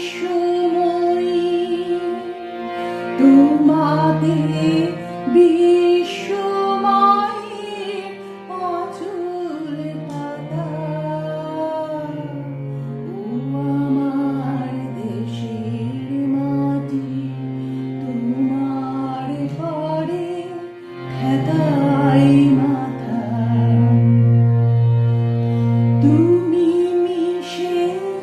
বিশ্বময়ী, তোমাকে বিশ্বমায়ের আঁচল পাতা। ও আমার দেশের মাটি, তোমার পরে ঠেকাই মাথা। তুমি মিশেছো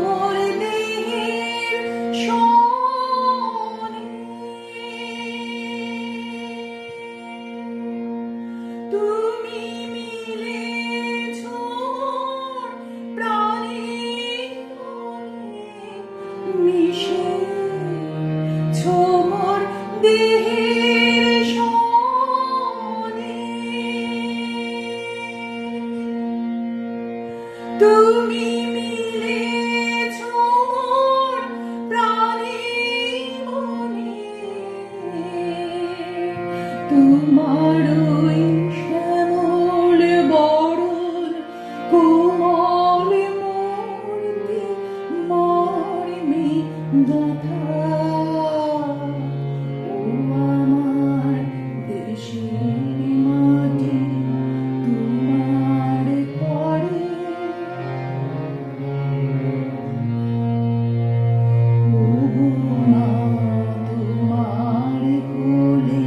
মোর দেহের সনে, তুমি মিলেছো প্রাণের মনে, মিশেছো মোর দেহের সনে। তুমি মিলেছো মোর প্রাণের মনে, তোমার ওই শ্যামল বরণ কোমল মূর্তি মর্মে গাঁথা। ও আমার দেশের মাটি, তোমার পরে মা, তোমার কোলে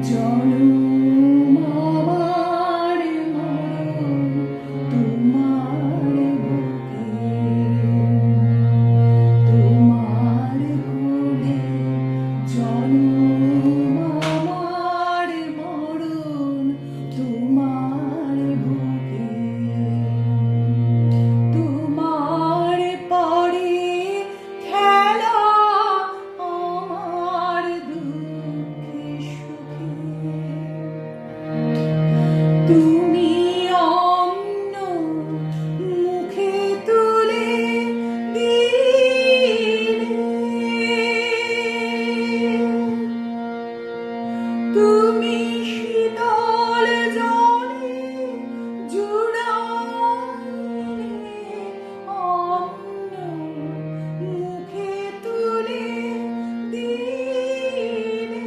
জনম আমার মরণ, তোমার বুকে, তোমার কোলে জনম আমার মরণ, তোমার বুকে। তোমার পরে খেলা আমার দুঃখে সুখে, তুমি অন্ন মুখে তুলে দিলে, তুমি শীতল জলে জুড়াইলে, অন্ন মুখে তুলে দিলে।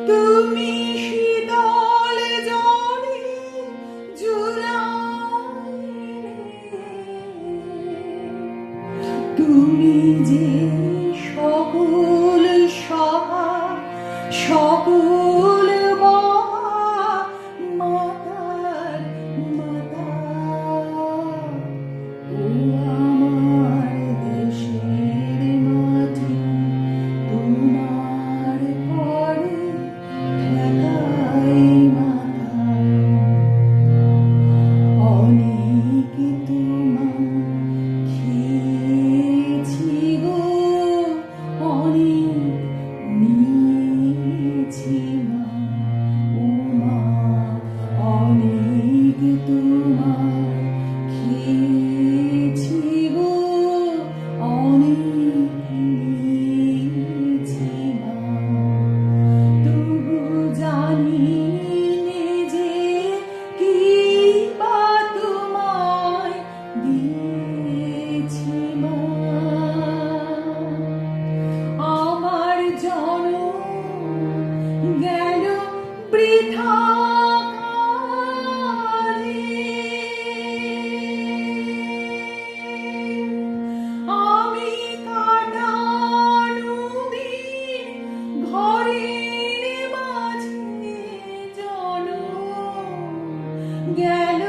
তুমি শীতল জলে জুড়াইলে, তুমি যে সকল সহা সকল মহা মাতার মাতা। ও আমার দেশের মাটি, তোমার পরে ঠেকাই মাথা। অনেক তোমার খেয়েছি গো, অনেক নিয়েছি মা। ও মা, অনেক তোমার খেয়েছি গো, অনেক নিয়েছি মা। তবু জানি নে যে কি বা তোমায় দিয়েছি মা। আমার জনম গেল বৃথা কালে, আমি কাটানুবির ঘরের মাঝে জনম গেল